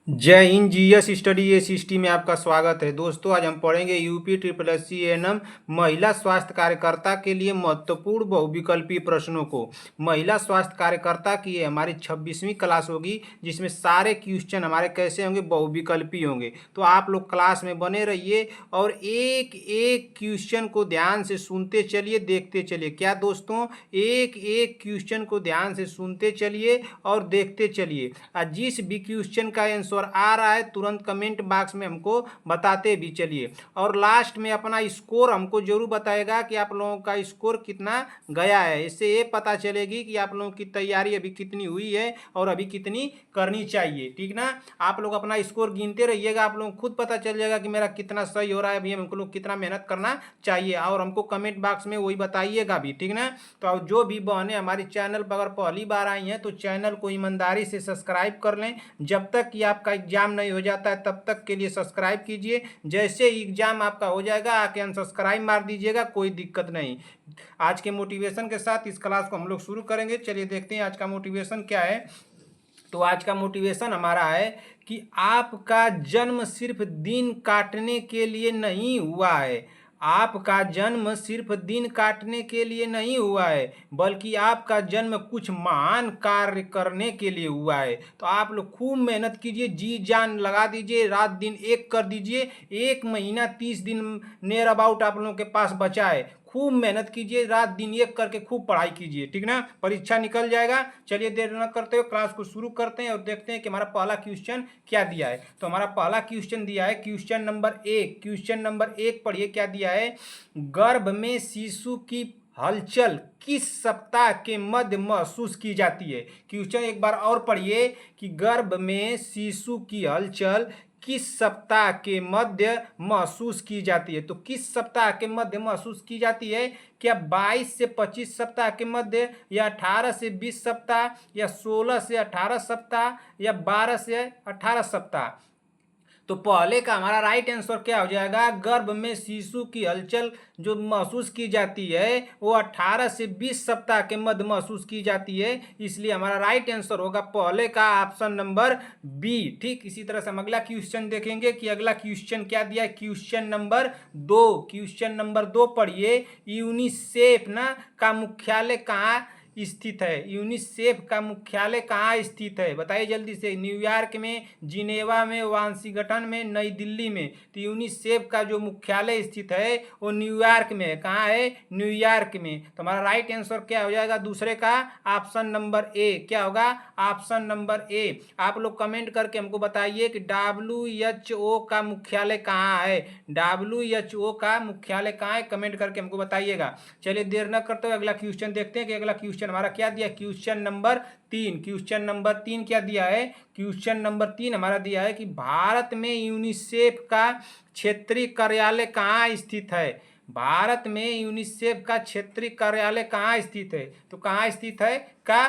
जय Hind. GS study एसिस्टी में आपका स्वागत है। दोस्तों, आज हम पढ़ेंगे UP triple S C NM महिला स्वास्थ्य कार्यकर्ता के लिए महत्वपूर्ण बहुविकल्पीय प्रश्नों को। महिला स्वास्थ्य कार्यकर्ता की ये हमारी 26वीं क्लास होगी, जिसमें सारे क्वेश्चन हमारे कैसे होंगे, बहुविकल्पी होंगे। तो आप लोग क्लास में बने रहिए और एक एक क्वेश्चन को ध्यान से सुनते चलिए, देखते चलिए। क्या दोस्तों, एक एक क्वेश्चन को ध्यान से सुनते चलिए और देखते चलिए। जिस भी क्वेश्चन का आंसर आ रहा है तुरंत कमेंट बॉक्स में हमको बताते भी चलिए। और लास्ट में अपना स्कोर हमको जरूर बताएगा कि आप लोगों का स्कोर कितना गया है। इससे ये पता चलेगी कि आप लोगों की तैयारी अभी कितनी हुई है और अभी कितनी करनी चाहिए। ठीक ना। आप लोग अपना स्कोर गिनते रहिएगा, आप लोग खुद पता चल जाएगा कि मेरा कितना सही हो रहा है, अभी हमको लोग कितना मेहनत करना चाहिए। और हमको कमेंट बॉक्स में वही बताइएगा भी। ठीक ना। तो जो भी बहनें हमारे चैनल पर अगर पहली बार आई हैं तो चैनल को ईमानदारी से सब्सक्राइब कर लें। जब तक कि आपका एग्जाम नहीं हो जाता है तब तक के लिए सब्सक्राइब कीजिए। जैसे ही एग्जाम आपका हो जाएगा आके अनसब्सक्राइब मार दीजिएगा, कोई दिक्कत नहीं। आज के मोटिवेशन के साथ इस क्लास को हम लोग शुरू करेंगे। चलिए देखते हैं आज का मोटिवेशन क्या है। तो आज का मोटिवेशन हमारा है कि आपका जन्म सिर्फ दिन काटने के लिए नहीं हुआ है। आपका जन्म सिर्फ दिन काटने के लिए नहीं हुआ है, बल्कि आपका जन्म कुछ महान कार्य करने के लिए हुआ है। तो आप लोग खूब मेहनत कीजिए, जी जान लगा दीजिए, रात दिन एक कर दीजिए। 1 महीना 30 दिन नियर अबाउट आप लोगों के पास बचा है। खूब मेहनत कीजिए, रात दिन एक करके खूब पढ़ाई कीजिए। ठीक ना। परीक्षा निकल जाएगा। चलिए देर न करते हुए क्लास को शुरू करते हैं और देखते हैं कि हमारा पहला क्वेश्चन क्या दिया है। तो हमारा पहला क्वेश्चन दिया है क्वेश्चन नंबर 1। क्वेश्चन नंबर 1 पढ़िए क्या दिया है। गर्भ में शिशु की हलचल किस सप्ताह के मध्य महसूस की जाती है। क्वेश्चन एक बार और पढ़िए कि गर्भ में शिशु की हलचल किस सप्ताह के मध्य महसूस की जाती है। तो किस सप्ताह के मध्य महसूस की जाती है। क्या 22 से 25 सप्ताह के मध्य, या 18 से 20 सप्ताह, या 16 से 18 सप्ताह, या 12 से 18 सप्ताह। तो पहले का हमारा राइट आंसर क्या हो जाएगा। गर्भ में शिशु की हलचल जो महसूस की जाती है वो 18 से 20 सप्ताह के मध्य महसूस की जाती है, इसलिए हमारा राइट आंसर होगा पहले का ऑप्शन नंबर बी। ठीक, इसी तरह से हम अगला क्वेश्चन देखेंगे कि अगला क्वेश्चन क्या दिया है। Question number 2। क्वेश्चन नंबर 2 पढ़िए। यूनिसेफ ना का मुख्यालय कहाँ स्थित है। यूनिसेफ का मुख्यालय कहाँ स्थित है, बताइए जल्दी से। न्यूयॉर्क में, जिनेवा में, वाशिंगटन में, नई दिल्ली में। तो यूनिसेफ का जो मुख्यालय स्थित है वो न्यूयॉर्क में है। कहाँ है, न्यूयॉर्क में। तो हमारा राइट आंसर क्या हो जाएगा दूसरे का ऑप्शन नंबर ए। क्या होगा, ऑप्शन नंबर ए। आप लोग कमेंट करके हमको बताइए कि WHO का मुख्यालय कहाँ है। WHO का मुख्यालय कहाँ है, कमेंट करके हमको बताइएगा। चलिए देर न करते हुए अगला क्वेश्चन देखते हैं कि अगला क्वेश्चन हमारा क्या दिया। Question number 3। क्वेश्चन नंबर 3 क्या दिया है। क्वेश्चन नंबर 3 हमारा दिया है कि भारत में यूनिसेफ का क्षेत्रीय कार्यालय कहाँ स्थित है। भारत में यूनिसेफ का क्षेत्रीय कार्यालय कहाँ स्थित है। तो कहाँ स्थित है का,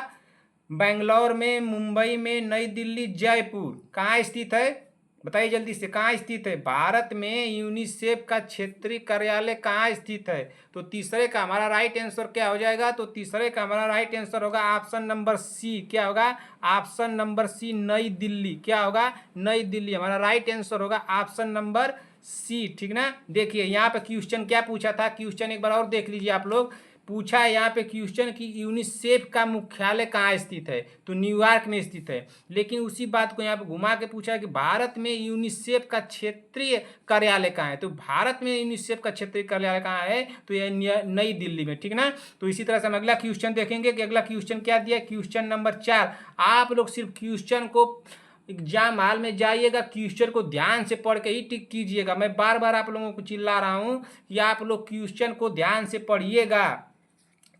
बेंगलोर में, मुंबई में, नई दिल्ली, जयपुर। कहाँ स्थित है बताइए जल्दी से, कहाँ स्थित है। भारत में यूनिसेफ का क्षेत्रीय कार्यालय कहाँ स्थित है। तो तीसरे का हमारा राइट आंसर क्या हो जाएगा। तो तीसरे का हमारा राइट आंसर होगा ऑप्शन नंबर सी। क्या होगा, ऑप्शन नंबर सी, नई दिल्ली। क्या होगा, नई दिल्ली। हमारा राइट आंसर होगा ऑप्शन नंबर सी। ठीक ना। देखिए यहाँ पे क्वेश्चन क्या पूछा था, क्वेश्चन एक बार और देख लीजिए आप लोग। पूछा है यहाँ पे क्वेश्चन कि यूनिसेफ का मुख्यालय कहाँ स्थित है। तो न्यूयॉर्क में स्थित है। लेकिन उसी बात को यहाँ पे घुमा के पूछा है कि भारत में यूनिसेफ का क्षेत्रीय कार्यालय कहाँ है। तो भारत में यूनिसेफ का क्षेत्रीय कार्यालय कहाँ है, तो यह नई दिल्ली में। ठीक ना। तो इसी तरह से हम अगला क्वेश्चन देखेंगे कि अगला क्वेश्चन क्या दिया है। Question number 4। आप लोग सिर्फ क्वेश्चन को एग्जाम हॉल में जाइएगा, क्वेश्चन को ध्यान से पढ़ के ही टिक कीजिएगा। मैं बार बार आप लोगों को चिल्ला रहा हूँ कि आप लोग क्वेश्चन को ध्यान से पढ़िएगा।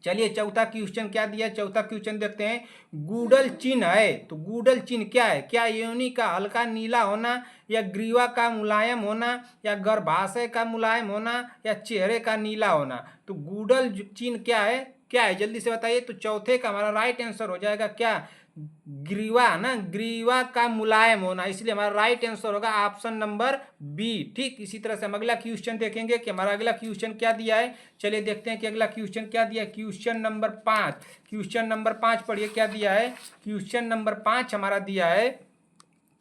चलिए चौथा क्वेश्चन क्या दिया, चौथा क्वेश्चन देखते हैं। गूडल चिन्ह है, तो गूडल चिन्ह क्या है। क्या योनि का हल्का नीला होना, या ग्रीवा का मुलायम होना, या गर्भाशय का मुलायम होना, या चेहरे का नीला होना। तो गूडल चिन्ह क्या है, क्या है जल्दी से बताइए। तो चौथे का हमारा राइट आंसर हो जाएगा क्या, ग्रीवा ना, ग्रीवा का मुलायम होना। इसलिए हमारा राइट आंसर होगा ऑप्शन नंबर बी। ठीक, इसी तरह से हम अगला क्वेश्चन देखेंगे कि हमारा अगला क्वेश्चन क्या दिया है। चलिए देखते हैं कि अगला क्वेश्चन क्या दिया है। Question number 5। क्वेश्चन नंबर 5 पढ़िए क्या दिया है। क्वेश्चन नंबर 5 हमारा दिया है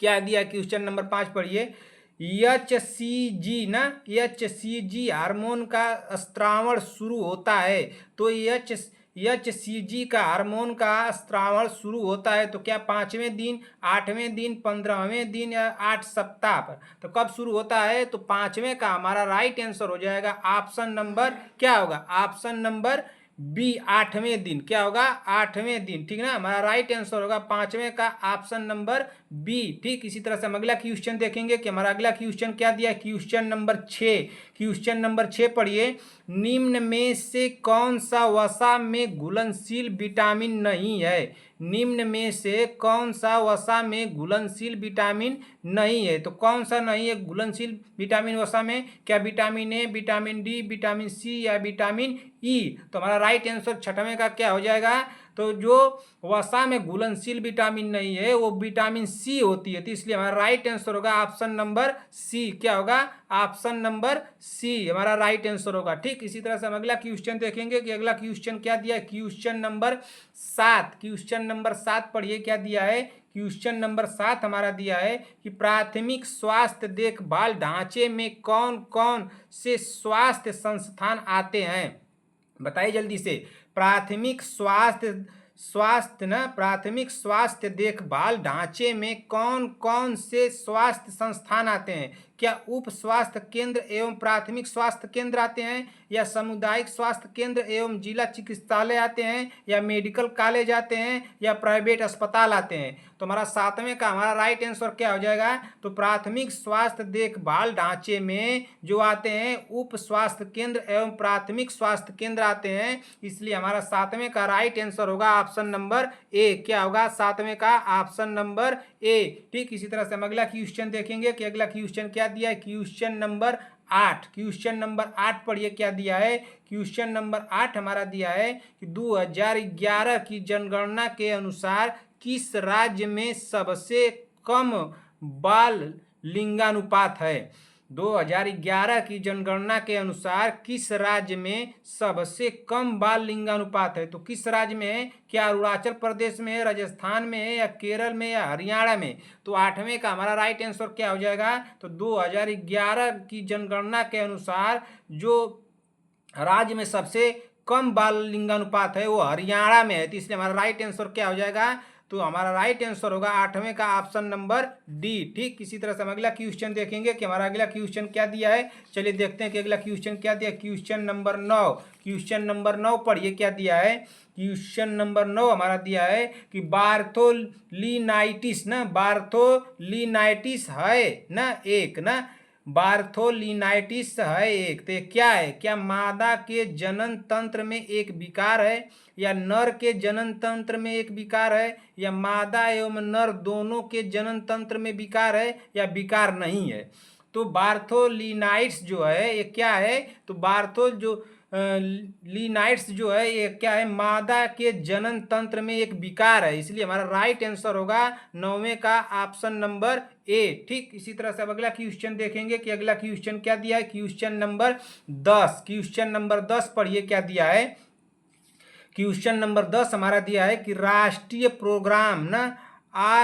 क्या दिया क्वेश्चन नंबर 5 पढ़िए। HCG ना, HCG हार्मोन का स्त्रावण शुरू होता है। तो HCG का हार्मोन का स्त्रावण शुरू होता है तो क्या 5वें दिन, 8वें दिन, 15वें दिन या 8 सप्ताह पर? तो कब शुरू होता है? तो 5वें का हमारा राइट आंसर हो जाएगा ऑप्शन नंबर क्या होगा? ऑप्शन नंबर बी, 8वें दिन। क्या होगा? 8वें दिन। ठीक ना, हमारा राइट आंसर होगा 5वें का ऑप्शन नंबर बी। ठीक, इसी तरह से हम अगला क्वेश्चन देखेंगे कि हमारा अगला क्वेश्चन क्या दिया है। क्वेश्चन नंबर 6, क्वेश्चन नंबर 6 पढ़िए। निम्न में से कौन सा वसा में घुलनशील विटामिन नहीं है? निम्न में से कौन सा वसा में घुलनशील विटामिन नहीं है? तो कौन सा नहीं है घुलनशील विटामिन वसा में? क्या vitamin A, vitamin D, vitamin C या विटामिन ई? तो हमारा राइट आंसर 6वें का क्या हो जाएगा? तो जो वसा में घुलनशील विटामिन नहीं है वो विटामिन सी होती है। तो इसलिए हमारा राइट आंसर होगा ऑप्शन नंबर सी। क्या होगा? ऑप्शन नंबर सी हमारा राइट आंसर होगा। ठीक, इसी तरह से हम अगला क्वेश्चन देखेंगे कि अगला क्वेश्चन क्या दिया है। क्वेश्चन नंबर 7, क्वेश्चन नंबर 7 पढ़िए क्या दिया है। क्वेश्चन नंबर 7 हमारा दिया है कि प्राथमिक स्वास्थ्य देखभाल ढांचे में कौन कौन से स्वास्थ्य संस्थान आते हैं? बताइए जल्दी से। प्राथमिक प्राथमिक स्वास्थ्य देखभाल ढांचे में कौन कौन से स्वास्थ्य संस्थान आते हैं? क्या उप स्वास्थ्य केंद्र एवं प्राथमिक स्वास्थ्य केंद्र आते हैं, या सामुदायिक स्वास्थ्य केंद्र एवं जिला चिकित्सालय आते हैं, या मेडिकल कॉलेज आते हैं, या प्राइवेट अस्पताल आते हैं? तो हमारा 7वें का हमारा राइट आंसर क्या हो जाएगा? तो प्राथमिक स्वास्थ्य देखभाल ढांचे में जो आते हैं उप स्वास्थ्य केंद्र एवं प्राथमिक स्वास्थ्य केंद्र आते हैं। इसलिए हमारा 7वें का राइट आंसर होगा ऑप्शन नंबर ए। क्या होगा? 7वें का ऑप्शन नंबर ए। ठीक, इसी तरह से हम अगला क्वेश्चन देखेंगे कि अगला क्वेश्चन क्या दिया है। क्वेश्चन नंबर 8, क्वेश्चन नंबर 8 पढ़िए क्या दिया है। क्वेश्चन नंबर 8 हमारा दिया है कि 2011 की जनगणना के अनुसार किस राज्य में सबसे कम बाल लिंगानुपात है? 2011 की जनगणना के अनुसार किस राज्य में सबसे कम बाल लिंगानुपात है? तो किस राज्य में है? क्या अरुणाचल प्रदेश में है, राजस्थान में है, या केरल में, या हरियाणा में? तो 8वें का हमारा राइट आंसर क्या हो जाएगा? तो 2011 की जनगणना के अनुसार जो राज्य में सबसे कम बाल लिंगानुपात है वो हरियाणा में है। तो इसलिए हमारा राइट आंसर क्या हो जाएगा? तो हमारा राइट आंसर होगा 8वें का ऑप्शन नंबर डी। ठीक, इसी तरह से हम अगला क्वेश्चन देखेंगे कि हमारा अगला क्वेश्चन क्या दिया है। चलिए देखते हैं कि अगला क्वेश्चन क्या दिया है। क्वेश्चन नंबर 9, क्वेश्चन नंबर 9 पढ़िए क्या दिया है। क्वेश्चन नंबर 9 हमारा दिया है कि बार्थोलिनाइटिस ना, बार्थोलिनाइटिस है ना एक ना, बार्थोलिनाइटिस है एक। तो क्या है? क्या मादा के जनन तंत्र में एक विकार है, या नर के जनन तंत्र में एक विकार है, या मादा एवं नर दोनों के जनन तंत्र में विकार है, या विकार नहीं है? तो बार्थोलिनाइट्स जो है ये क्या है? तो लीनाइट्स जो है ये क्या है? मादा के जनन तंत्र में एक विकार है। इसलिए हमारा राइट आंसर होगा 9वें का ऑप्शन नंबर ए। ठीक, इसी तरह से अब अगला क्वेश्चन देखेंगे कि अगला क्वेश्चन क्या दिया है। क्वेश्चन नंबर 10, क्वेश्चन नंबर 10 पढ़िए क्या दिया है। क्वेश्चन नंबर 10 हमारा दिया है कि राष्ट्रीय प्रोग्राम ना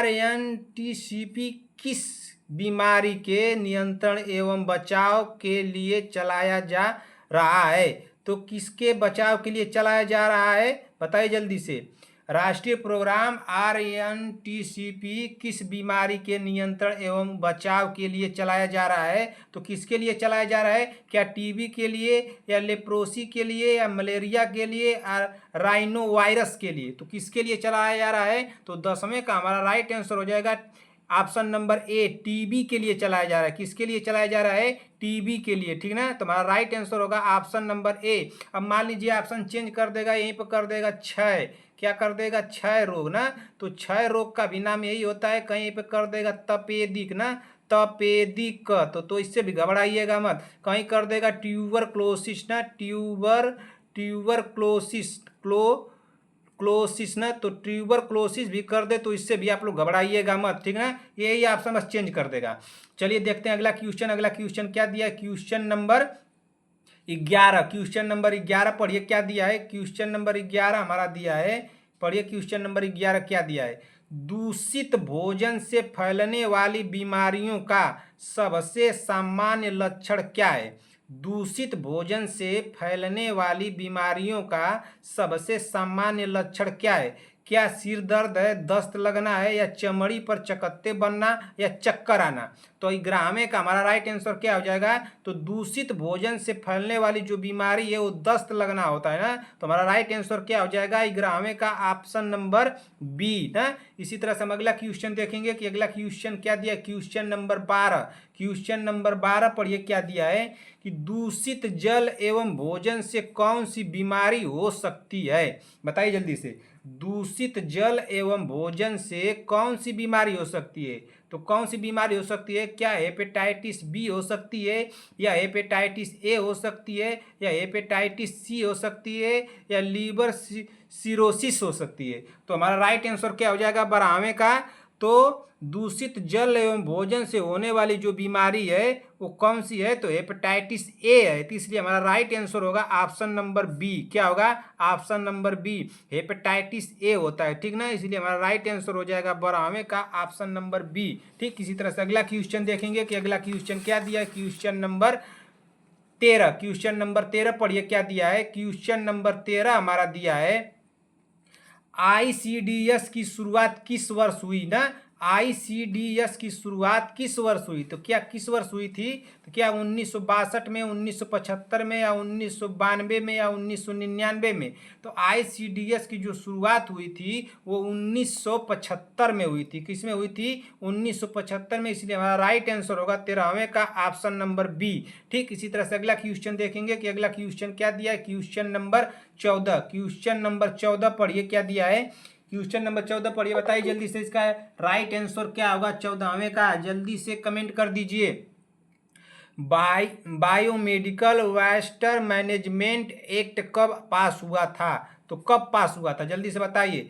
RNTCP किस बीमारी के नियंत्रण एवं बचाव के लिए चलाया जा रहा है? तो किसके बचाव के लिए चलाया जा रहा है? बताइए जल्दी से। राष्ट्रीय प्रोग्राम RNTCP किस बीमारी के नियंत्रण एवं बचाव के लिए चलाया जा रहा है? तो किसके लिए चलाया जा रहा है? क्या टीबी के लिए, या लेप्रोसी के लिए, या मलेरिया के लिए, राइनो वायरस के लिए? तो किसके लिए चलाया जा रहा है? तो 10वें का हमारा राइट आंसर हो जाएगा ऑप्शन नंबर ए, टीबी के लिए चलाया जा रहा है। किसके लिए चलाया जा रहा है? टीबी के लिए। ठीक ना, तो हमारा राइट आंसर होगा ऑप्शन नंबर ए। अब मान लीजिए ऑप्शन चेंज कर देगा, यहीं पर कर देगा क्षय। क्या कर देगा? क्षय रोग ना। तो क्षय रोग का भी नाम यही होता है। कहीं पे कर देगा तपेदिक ना, तपेदिक। तो इससे भी घबराइएगा मत। कहीं कर देगा ट्यूबरक्लोसिस ना, ट्यूबरक्लोसिस क्लोसिस ना, तो ट्यूबरक्लोसिस भी कर दे तो इससे भी आप लोग घबराइएगा मत। ठीक ना, यही ऑप्शन बस चेंज कर देगा। चलिए देखते हैं अगला क्वेश्चन। अगला क्वेश्चन क्या दिया है। क्वेश्चन नंबर 11, क्वेश्चन नंबर 11 पढ़िए क्या दिया है। क्वेश्चन नंबर 11 हमारा दिया है, पढ़िए क्वेश्चन नंबर 11 क्या दिया है। दूषित भोजन से फैलने वाली बीमारियों का सबसे सामान्य लक्षण क्या है? दूषित भोजन से फैलने वाली बीमारियों का सबसे सामान्य लक्षण क्या है? क्या सिर दर्द है, दस्त लगना है, या चमड़ी पर चकत्ते बनना, या चक्कर आना? तो ग्रामे का हमारा राइट आंसर क्या हो जाएगा? तो दूषित भोजन से फैलने वाली जो बीमारी है वो दस्त लगना होता है ना, तो हमारा राइट आंसर क्या हो जाएगा? ग्रामे का ऑप्शन नंबर बी ना। इसी तरह से हम अगला क्वेश्चन देखेंगे कि अगला क्वेश्चन क्या दिया। क्वेश्चन नंबर 12, क्वेश्चन नंबर 12 पढ़िए क्या दिया है कि दूषित जल एवं भोजन से कौन सी बीमारी हो सकती है? बताइए जल्दी से। दूषित जल एवं भोजन से कौन सी बीमारी हो सकती है? तो कौन सी बीमारी हो सकती है? क्या हेपेटाइटिस बी हो सकती है, या हेपेटाइटिस ए हो सकती है, या हेपेटाइटिस सी हो सकती है, या लीवर सिरोसिस हो सकती है? तो हमारा राइट आंसर क्या हो जाएगा 12वें का? तो दूषित जल एवं भोजन से होने वाली जो बीमारी है वो कौन सी है? तो हेपेटाइटिस ए है। तो इसलिए हमारा राइट आंसर होगा ऑप्शन नंबर बी। क्या होगा? Option number B, hepatitis A होता है, ठीक ना। इसलिए हमारा राइट आंसर हो जाएगा 12वें का ऑप्शन नंबर बी। ठीक, इसी तरह से अगला क्वेश्चन देखेंगे कि अगला क्वेश्चन क्या दिया है। क्वेश्चन नंबर 13, क्वेश्चन नंबर 13 पढ़िए क्या दिया है। क्वेश्चन नंबर 13 हमारा दिया है आईसीडीएस की शुरुआत किस वर्ष हुई ना? आईसीडीएस की शुरुआत किस वर्ष हुई? तो क्या किस वर्ष हुई थी? तो क्या 1962 में, 1975 में, या 1992 में, या 1999 में? तो आईसीडीएस की जो शुरुआत हुई थी वो 1975 में हुई थी। किस में हुई थी? 1975 में। इसलिए हमारा राइट आंसर होगा 13वें का ऑप्शन नंबर बी। ठीक, इसी तरह से अगला क्वेश्चन देखेंगे कि अगला क्वेश्चन क्या दिया है। क्वेश्चन नंबर 14, क्वेश्चन नंबर 14 पढ़िए क्या दिया है। क्वेश्चन नंबर 14 पढ़िए, बताइए जल्दी से इसका राइट आंसर क्या होगा 14वें का? जल्दी से कमेंट कर दीजिए। बायोमेडिकल वेस्ट मैनेजमेंट एक्ट कब पास हुआ था? तो कब पास हुआ था? जल्दी से बताइए।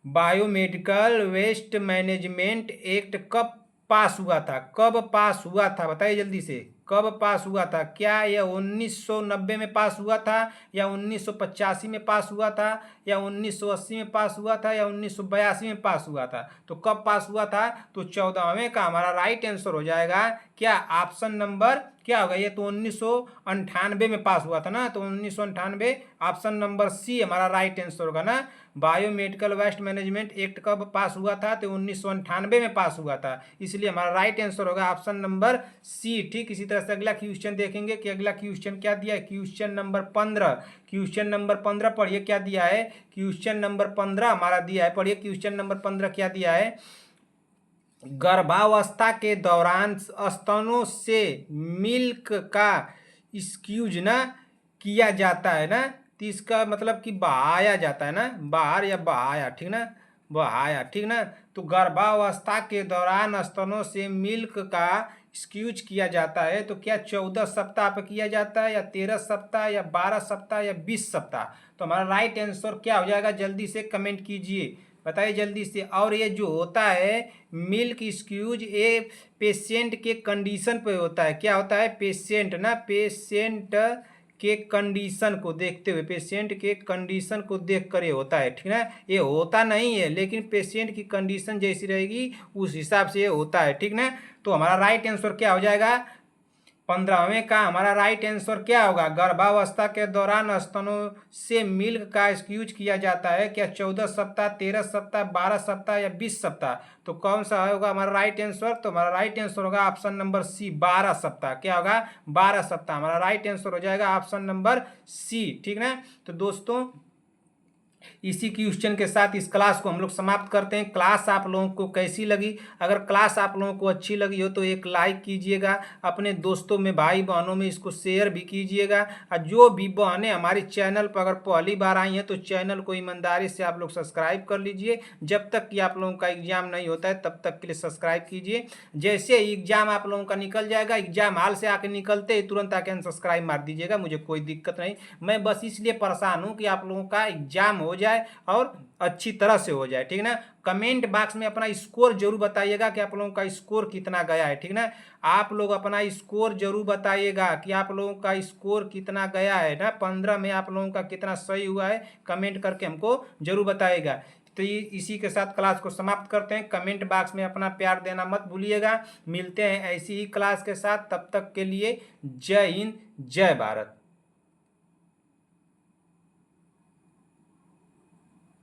बायोमेडिकल वेस्ट मैनेजमेंट एक्ट कब पास हुआ था? कब पास हुआ था? बताइए जल्दी से, कब पास हुआ था? क्या यह 1990 में पास हुआ था, या 1985 में पास हुआ था, या 1980 में पास हुआ था, या 1982 में पास हुआ था? तो कब पास हुआ था? तो 14वें का हमारा राइट आंसर हो जाएगा क्या? ऑप्शन नंबर क्या होगा? ये तो 1998 में पास हुआ था ना, तो 1998 ऑप्शन नंबर सी हमारा राइट आंसर होगा ना। बायोमेडिकल वेस्ट मैनेजमेंट एक्ट कब पास हुआ था? तो 1998 में पास हुआ था। इसलिए हमारा राइट आंसर होगा ऑप्शन नंबर सी। ठीक, इसी तरह से अगला क्वेश्चन देखेंगे कि अगला क्वेश्चन क्या दिया है। क्वेश्चन नंबर 15, क्वेश्चन नंबर 15 पढ़िए क्या दिया है। क्वेश्चन नंबर 15 हमारा दिया है, पढ़िए क्वेश्चन नंबर 15 क्या दिया है। गर्भावस्था के दौरान स्तनों से मिल्क का स्क्यूज ना किया जाता है ना, तो इसका मतलब कि बहाया जाता है ना, बाहर या बहाया, ठीक ना, बहाया, ठीक ना। तो गर्भावस्था के दौरान स्तनों से मिल्क का स्क्यूज किया जाता है, तो क्या 14 सप्ताह पर किया जाता है, या 13 सप्ताह, या 12 सप्ताह, या 20 सप्ताह? तो हमारा राइट आंसर क्या हो जाएगा? जल्दी से कमेंट कीजिए, बताइए जल्दी से। और ये जो होता है मिल्क स्क्यूज, ये पेशेंट के कंडीशन पे होता है। क्या होता है? पेशेंट ना, पेशेंट के कंडीशन को देखते हुए, पेशेंट के कंडीशन को देख कर ये होता है, ठीक ना। ये होता नहीं है, लेकिन पेशेंट की कंडीशन जैसी रहेगी उस हिसाब से ये होता है, ठीक ना। तो हमारा राइट आंसर क्या हो जाएगा 15वें का? हमारा राइट आंसर क्या होगा? गर्भावस्था के दौरान स्तनों से मिल्क का स्क्यूज किया जाता है, क्या 14 सप्ताह, 13 सप्ताह, 12 सप्ताह, या 20 सप्ताह? तो कौन सा होगा हमारा राइट आंसर? तो हमारा राइट आंसर होगा ऑप्शन नंबर सी, 12 सप्ताह। क्या होगा? 12 सप्ताह हमारा राइट आंसर हो जाएगा ऑप्शन नंबर सी, ठीक ना। तो दोस्तों इसी क्वेश्चन के साथ इस क्लास को हम लोग समाप्त करते हैं। क्लास आप लोगों को कैसी लगी? अगर क्लास आप लोगों को अच्छी लगी हो तो एक लाइक कीजिएगा, अपने दोस्तों में, भाई बहनों में इसको शेयर भी कीजिएगा। और जो भी बहनें हमारे चैनल पर अगर पहली बार आई हैं तो चैनल को ईमानदारी से आप लोग सब्सक्राइब कर लीजिए। जब तक कि आप लोगों का एग्जाम नहीं होता है तब तक के लिए सब्सक्राइब कीजिए। जैसे एग्जाम आप लोगों का निकल जाएगा, एग्जाम हाल से आके निकलते ही तुरंत आके अनसब्सक्राइब मार दीजिएगा, मुझे कोई दिक्कत नहीं। मैं बस इसलिए परेशान हूँ कि आप लोगों का एग्जाम हो जाए और अच्छी तरह से हो जाए, ठीक ना। कमेंट बॉक्स में अपना स्कोर जरूर बताइएगा कि आप लोगों का स्कोर कितना गया है, ठीक ना। आप लोग अपना स्कोर जरूर बताइएगा कि आप लोगों का स्कोर कितना गया है ना, 15 में आप लोगों का कितना सही हुआ है, कमेंट करके हमको जरूर बताइएगा। तो इसी के साथ क्लास को समाप्त करते हैं। कमेंट बॉक्स में अपना प्यार देना मत भूलिएगा। मिलते हैं ऐसी ही क्लास के साथ, तब तक के लिए जय हिंद जय भारत।